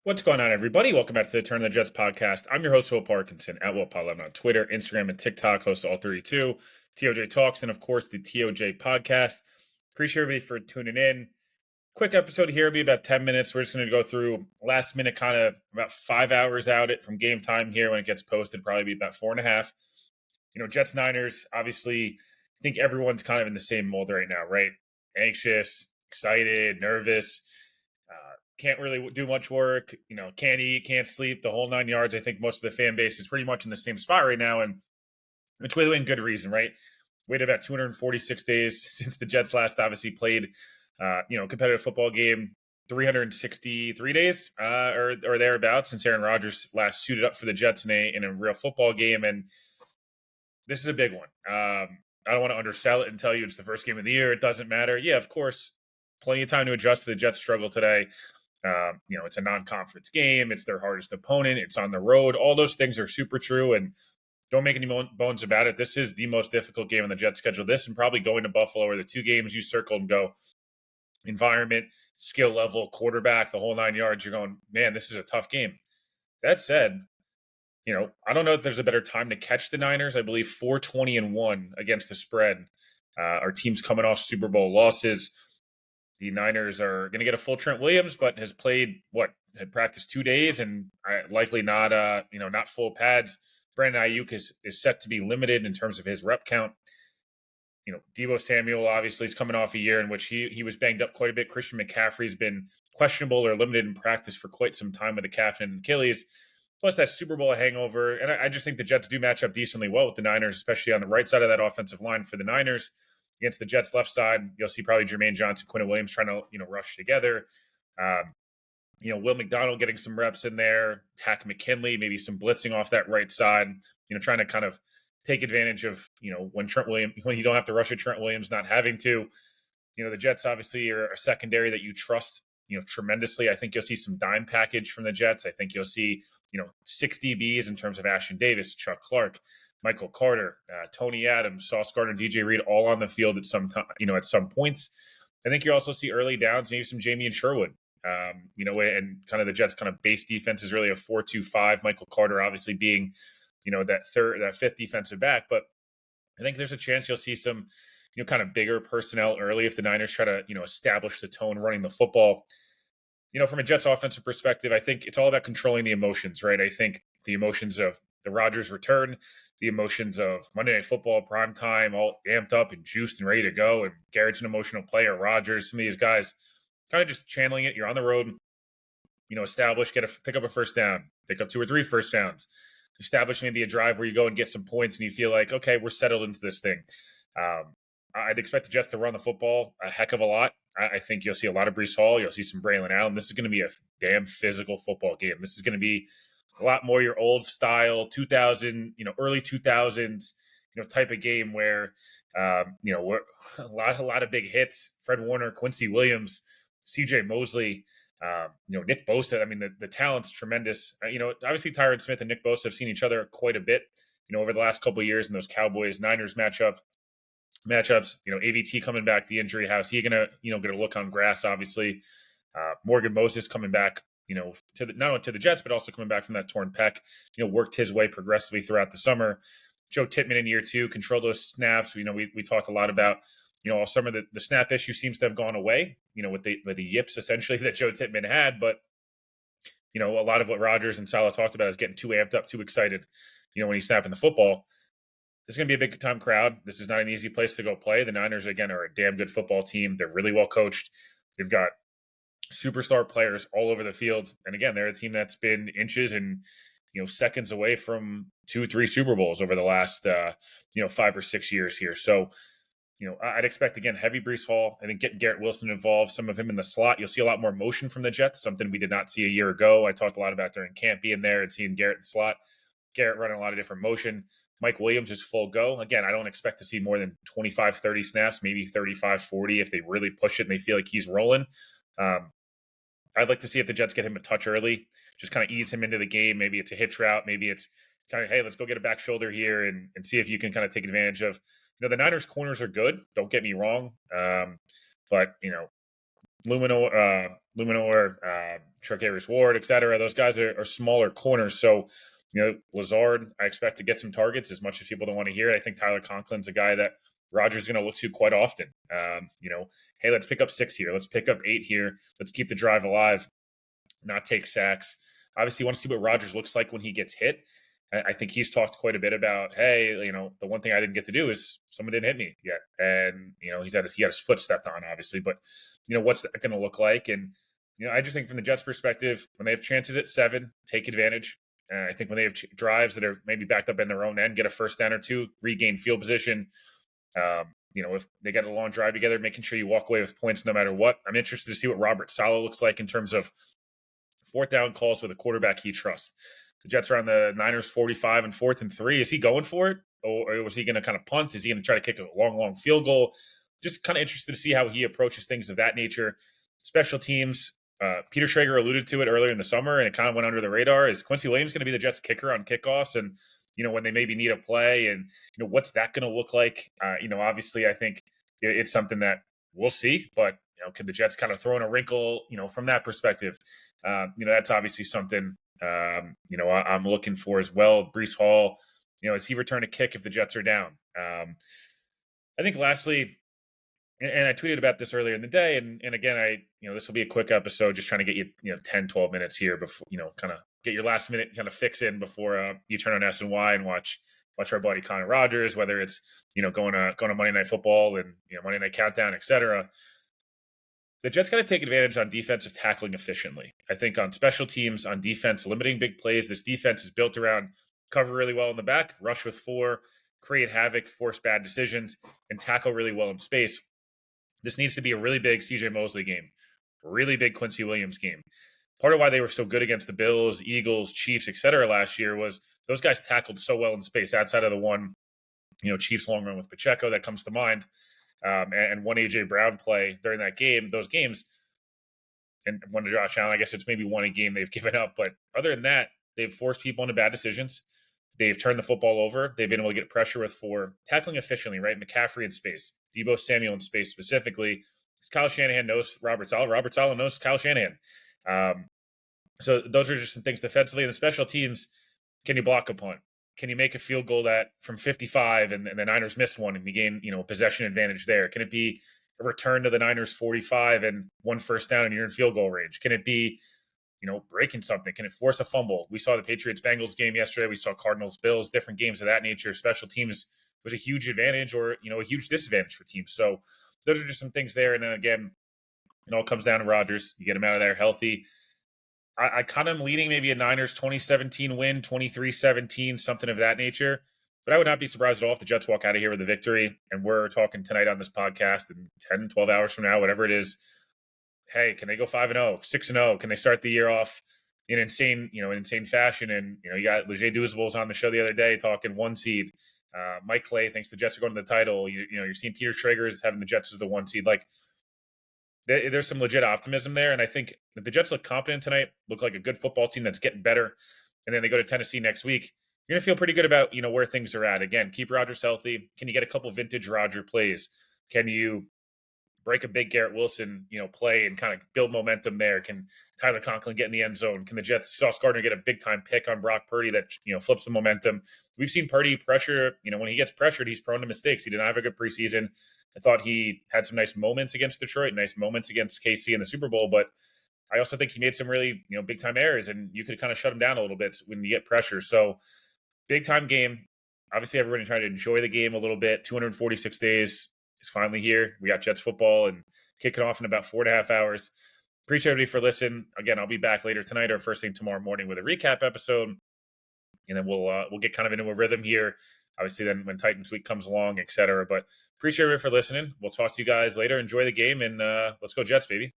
What's going on, everybody? Welcome back to the Turn of the Jets podcast. I'm your host, Will Parkinson, at Will Pod on Twitter, Instagram, and TikTok, host of all 32, TOJ Talks, and of course, the TOJ podcast. Appreciate everybody for tuning in. Quick episode here, it'll be about 10 minutes. We're just going to go through last minute, kind of about 5 hours out it from game time here when it gets posted, probably be about 4.5. Jets Niners, obviously, I think everyone's kind of in the same mold right now, right? Anxious, excited, nervous. Can't really do much work, can't eat, can't sleep, the whole 9 yards. I think most of the fan base is pretty much in the same spot right now, and it's with good reason, right? Waited about 246 days since the Jets last obviously played, competitive football game. 363 days or thereabouts since Aaron Rodgers last suited up for the Jets in a real football game, and this is a big one. I don't want to undersell it and tell you it's the first game of the year. It doesn't matter. Yeah, of course, plenty of time to adjust to the Jets' struggle today. It's a non-conference game. It's their hardest opponent. It's on the road. All those things are super true, and don't make any bones about it. This is the most difficult game on the Jets schedule. This and probably going to Buffalo are the two games you circled and go environment, skill level, quarterback, the whole 9 yards. You're going, man, this is a tough game. That said, I don't know if there's a better time to catch the Niners. I believe 4-20-1 against the spread. Our team's coming off Super Bowl losses. The Niners are going to get a full Trent Williams, but has played had practiced 2 days and likely not not full pads. Brandon Ayuk is set to be limited in terms of his rep count. Deebo Samuel obviously is coming off a year in which he was banged up quite a bit. Christian McCaffrey's been questionable or limited in practice for quite some time with the calf and Achilles. Plus that Super Bowl hangover. And I just think the Jets do match up decently well with the Niners, especially on the right side of that offensive line for the Niners. Against the Jets' left side, you'll see probably Jermaine Johnson, Quinn Williams trying to rush together. Will McDonald getting some reps in there. Tack McKinley, maybe some blitzing off that right side. Trying to kind of take advantage of when you don't have to rush at Trent Williams not having to. The Jets obviously are a secondary that you trust tremendously. I think you'll see some dime package from the Jets. I think you'll see 6 DBs in terms of Ashton Davis, Chuck Clark, Michael Carter, Tony Adams, Sauce Gardner, DJ Reed, all on the field at some time. At some points, I think you also see early downs, maybe some Jamie and Sherwood. And kind of the Jets' kind of base defense is really a 4-2-5. Michael Carter obviously being that fifth defensive back, but I think there's a chance you'll see some kind of bigger personnel early if the Niners try to establish the tone running the football. From a Jets offensive perspective, I think it's all about controlling the emotions, right? I think the emotions of the Rodgers return, the emotions of Monday Night Football, prime time, all amped up and juiced and ready to go. And Garrett's an emotional player. Rodgers, some of these guys kind of just channeling it. You're on the road, establish, pick up a first down, pick up 2 or 3 first downs, establish maybe a drive where you go and get some points and you feel like, okay, we're settled into this thing. I'd expect the Jets to run the football a heck of a lot. I think you'll see a lot of Breece Hall. You'll see some Braylon Allen. This is going to be a damn physical football game. This is going to be a lot more your old style 2000, early 2000s, type of game where, we're a lot of big hits. Fred Warner, Quincy Williams, CJ Mosley, Nick Bosa. I mean, the talent's tremendous. Obviously Tyron Smith and Nick Bosa have seen each other quite a bit, over the last couple of years in those Cowboys-Niners matchups. AVT coming back, the injury house. He gonna look on grass, obviously. Morgan Moses coming back, not only to the Jets, but also coming back from that torn pec. Worked his way progressively throughout the summer. Joe Tippmann in year 2, control those snaps. We talked a lot about, all summer the snap issue seems to have gone away. With the yips essentially that Joe Tippmann had, but a lot of what Rodgers and Saleh talked about is getting too amped up, too excited. When he's snapping the football. This is going to be a big-time crowd. This is not an easy place to go play. The Niners, again, are a damn good football team. They're really well coached. They've got superstar players all over the field. And, again, they're a team that's been inches and, seconds away from 2-3 Super Bowls over the last, 5 or 6 years here. So, I'd expect, again, heavy Breece Hall. I think getting Garrett Wilson involved, some of him in the slot. You'll see a lot more motion from the Jets, something we did not see a year ago. I talked a lot about during camp being there and seeing Garrett in the slot. Garrett running a lot of different motion. Mike Williams is full go. Again, I don't expect to see more than 25, 30 snaps, maybe 35, 40 if they really push it and they feel like he's rolling. I'd like to see if the Jets get him a touch early, just kind of ease him into the game. Maybe it's a hitch route. Maybe it's kind of, hey, let's go get a back shoulder here and see if you can kind of take advantage of, the Niners corners are good. Don't get me wrong. But, Charcarius Ward, etc. Those guys are smaller corners. So, Lazard, I expect to get some targets as much as people don't want to hear it. I think Tyler Conklin's a guy that Rodgers is going to look to quite often. Hey, let's pick up 6 here. Let's pick up 8 here. Let's keep the drive alive, not take sacks. Obviously, you want to see what Rodgers looks like when he gets hit. I think he's talked quite a bit about, hey, the one thing I didn't get to do is someone didn't hit me yet. And, he got his foot stepped on, obviously. But, what's that going to look like? And, I just think from the Jets' perspective, when they have chances at 7, take advantage. I think when they have drives that are maybe backed up in their own end, get a first down or 2, regain field position. If they got a long drive together, making sure you walk away with points no matter what. I'm interested to see what Robert Saleh looks like in terms of fourth down calls with a quarterback he trusts. The Jets are on the Niners 45 and 4th and 3. Is he going for it? Or was he going to kind of punt? Is he going to try to kick a long field goal? Just kind of interested to see how he approaches things of that nature. Special teams, Peter Schrager alluded to it earlier in the summer, and it kind of went under the radar. Is Quincy Williams going to be the Jets kicker on kickoffs? And, when they maybe need a play, and, what's that going to look like? Obviously, I think it's something that we'll see, but, could the Jets kind of throw in a wrinkle, from that perspective? That's obviously something, I'm looking for as well. Breece Hall, as he returned a kick if the Jets are down? I think lastly, and I tweeted about this earlier in the day, and again, this will be a quick episode, just trying to get you, 10, 12 minutes here before, kind of get your last minute kind of fix in before you turn on SNY and watch our buddy Connor Rogers, whether it's, going to Monday Night Football and, Monday Night Countdown, etc. The Jets got to take advantage on defensive tackling efficiently. I think on special teams, on defense, limiting big plays. This defense is built around cover really well in the back, rush with 4, create havoc, force bad decisions, and tackle really well in space. This needs to be a really big CJ Mosley game, really big Quincy Williams game. Part of why they were so good against the Bills, Eagles, Chiefs, etc. last year was those guys tackled so well in space outside of the one, Chiefs long run with Pacheco that comes to mind. And one A.J. Brown play during that game, those games, and one to Josh Allen. I guess it's maybe one a game they've given up. But other than that, they've forced people into bad decisions. They've turned the football over. They've been able to get pressure with 4, tackling efficiently, right? McCaffrey in space, Deebo Samuel in space specifically. Kyle Shanahan knows Robert Saleh. Robert Saleh knows Kyle Shanahan. So those are just some things defensively. And the special teams, can you block a punt? Can you make a field goal that from 55 and the Niners miss one and you gain, possession advantage there? Can it be a return to the Niners 45 and 1 first down and you're in field goal range? Can it be, breaking something? Can it force a fumble? We saw the Patriots-Bengals game yesterday. We saw Cardinals-Bills, different games of that nature. Special teams was a huge advantage or, a huge disadvantage for teams. So those are just some things there. And then again, it all comes down to Rodgers. You get him out of there healthy. I kind of am leaning maybe a Niners 2017 win, 23-17, something of that nature. But I would not be surprised at all if the Jets walk out of here with a victory. And we're talking tonight on this podcast in 10, 12 hours from now, whatever it is. Hey, can they go 5-0, 6-0? Can they start the year off in insane fashion? And, you got Leger Douzables on the show the other day talking 1 seed. Mike Clay thinks the Jets are going to the title. You're seeing Peter Schrager is having the Jets as the 1 seed. Like, there's some legit optimism there. And I think if the Jets look competent tonight, look like a good football team that's getting better, and then they go to Tennessee next week, you're going to feel pretty good about, where things are at. Again, keep Rodgers healthy. Can you get a couple vintage Rodger plays? Can you break a big Garrett Wilson, play and kind of build momentum there? Can Tyler Conklin get in the end zone? Can the Jets, Sauce Gardner, get a big-time pick on Brock Purdy that, flips the momentum? We've seen Purdy pressure. When he gets pressured, he's prone to mistakes. He did not have a good preseason. I thought he had some nice moments against Detroit, nice moments against KC in the Super Bowl, but I also think he made some really, big-time errors, and you could kind of shut him down a little bit when you get pressure. So, big-time game. Obviously, everyone trying to enjoy the game a little bit. 246 days is finally here. We got Jets football and kicking off in about 4.5 hours. Appreciate everybody for listening. Again, I'll be back later tonight or first thing tomorrow morning with a recap episode, and then we'll get kind of into a rhythm here. Obviously, then when Titans week comes along, etc. But appreciate everybody for listening. We'll talk to you guys later. Enjoy the game, and let's go Jets, baby.